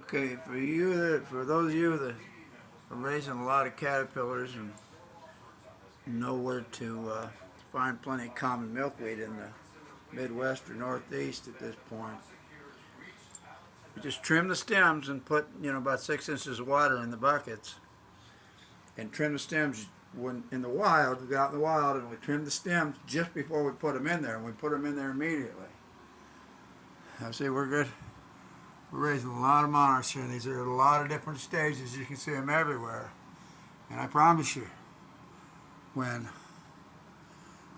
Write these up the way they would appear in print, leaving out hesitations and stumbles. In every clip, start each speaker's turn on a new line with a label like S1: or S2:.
S1: Okay, for those of you that are raising a lot of caterpillars and know where to find plenty of common milkweed in the Midwest or Northeast at this point, you just trim the stems and put about 6 inches of water in the buckets, and trim the stems when in the wild. We go out in the wild and we trim the stems just before we put them in there, and we put them in there immediately. I see we're good. We're raising a lot of monarchs here. These are at a lot of different stages. You can see them everywhere. And I promise you, when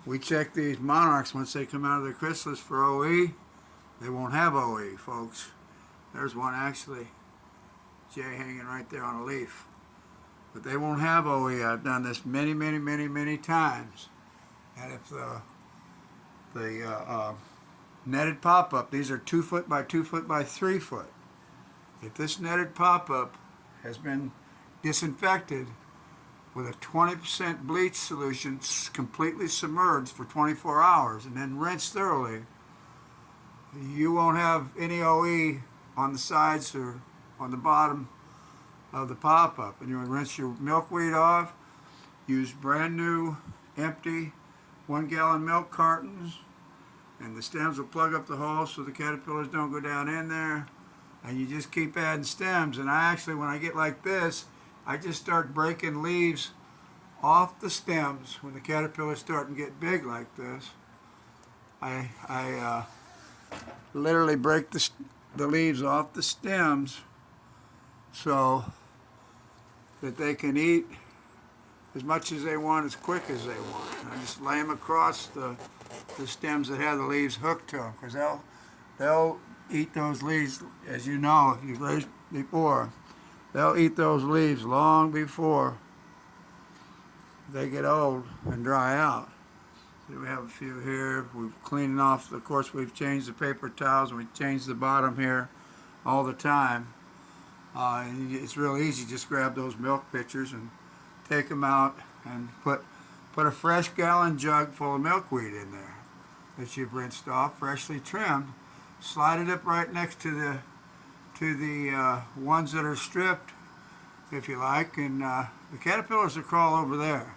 S1: we check these monarchs, once they come out of their chrysalis for OE, they won't have OE, folks. There's one actually, Jay hanging right there on a leaf. But they won't have OE. I've done this many, many, many, many times. And if the netted pop-up, these are 2 foot by 2 foot by 3 foot. If this netted pop-up has been disinfected with a 20% bleach solution, completely submerged for 24 hours and then rinsed thoroughly, you won't have any OE on the sides or on the bottom of the pop-up. And you would rinse your milkweed off, use brand new empty 1-gallon milk cartons, and the stems will plug up the holes so the caterpillars don't go down in there. And you just keep adding stems. And I actually, when I get like this, I just start breaking leaves off the stems when the caterpillars start to get big like this. I literally break the leaves off the stems so that they can eat as much as they want, as quick as they want. And I just lay them across the stems that have the leaves hooked to them, because they'll eat those leaves, as you know, if you've raised before. They'll eat those leaves long before they get old and dry out. So we have a few here. We've cleaned off. Of course, we've changed the paper towels. We changed the bottom here all the time. And it's real easy. Just grab those milk pitchers and take them out and put a fresh gallon jug full of milkweed in there that you've rinsed off, freshly trimmed. Slide it up right next to the ones that are stripped, if you like, and the caterpillars will crawl over there.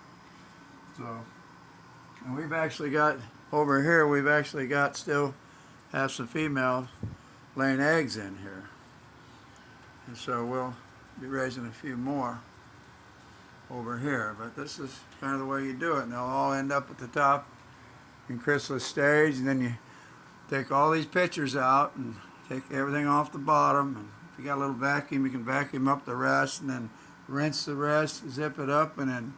S1: So, and we've actually got over here. We've actually got still have some females laying eggs in here, and so we'll be raising a few more over here. But this is kind of the way you do it, and they'll all end up at the top in chrysalis stage, and then you take all these pitchers out and take everything off the bottom, and if you got a little vacuum, you can vacuum up the rest and then rinse the rest, zip it up, and in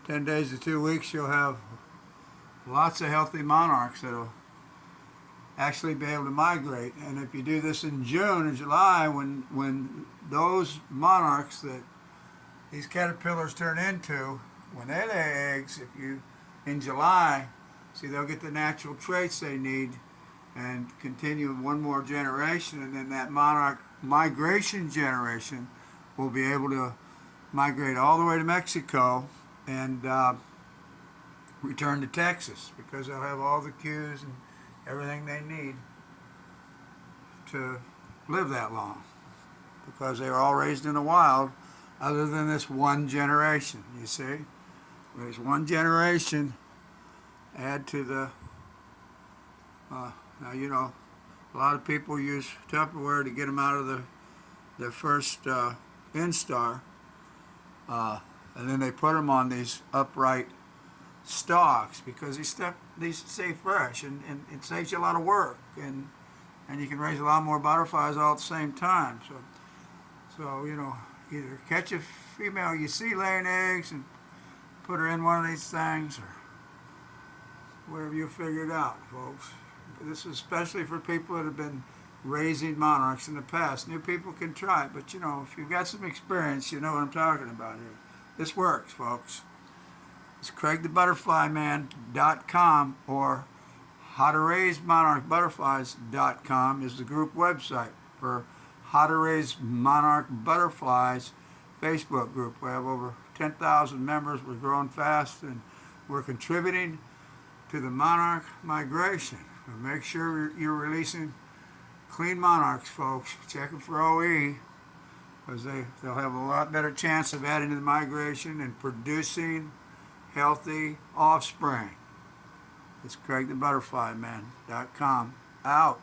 S1: 10 days to 2 weeks you'll have lots of healthy monarchs that'll actually be able to migrate. And if you do this in June or July, when those monarchs that these caterpillars turn into, when they lay eggs, if you in July, see, they'll get the natural traits they need and continue one more generation, and then that monarch migration generation will be able to migrate all the way to Mexico and return to Texas, because they'll have all the cues and everything they need to live that long, because they were all raised in the wild, other than this one generation. You see, there's one generation. Add to the now, you know, a lot of people use Tupperware to get them out of their first instar, and then they put them on these upright stalks, because these stay fresh, and it saves you a lot of work, and you can raise a lot more butterflies all at the same time. So you know, either catch a female you see laying eggs and put her in one of these things, or whatever you figure it out, folks. This is especially for people that have been raising monarchs in the past. New people can try it, but you know, if you've got some experience, you know what I'm talking about here. This works, folks. It's CraigTheButterflyMan.com, or HowToRaiseMonarchButterflies.com is the group website for How to Raise Monarch Butterflies Facebook group. We have over 10,000 members. We're growing fast, and we're contributing to the monarch migration. And make sure you're releasing clean monarchs, folks. Check them for OE. because they'll have a lot better chance of adding to the migration and producing healthy offspring. It's CraigTheButterflyMan.com. Out.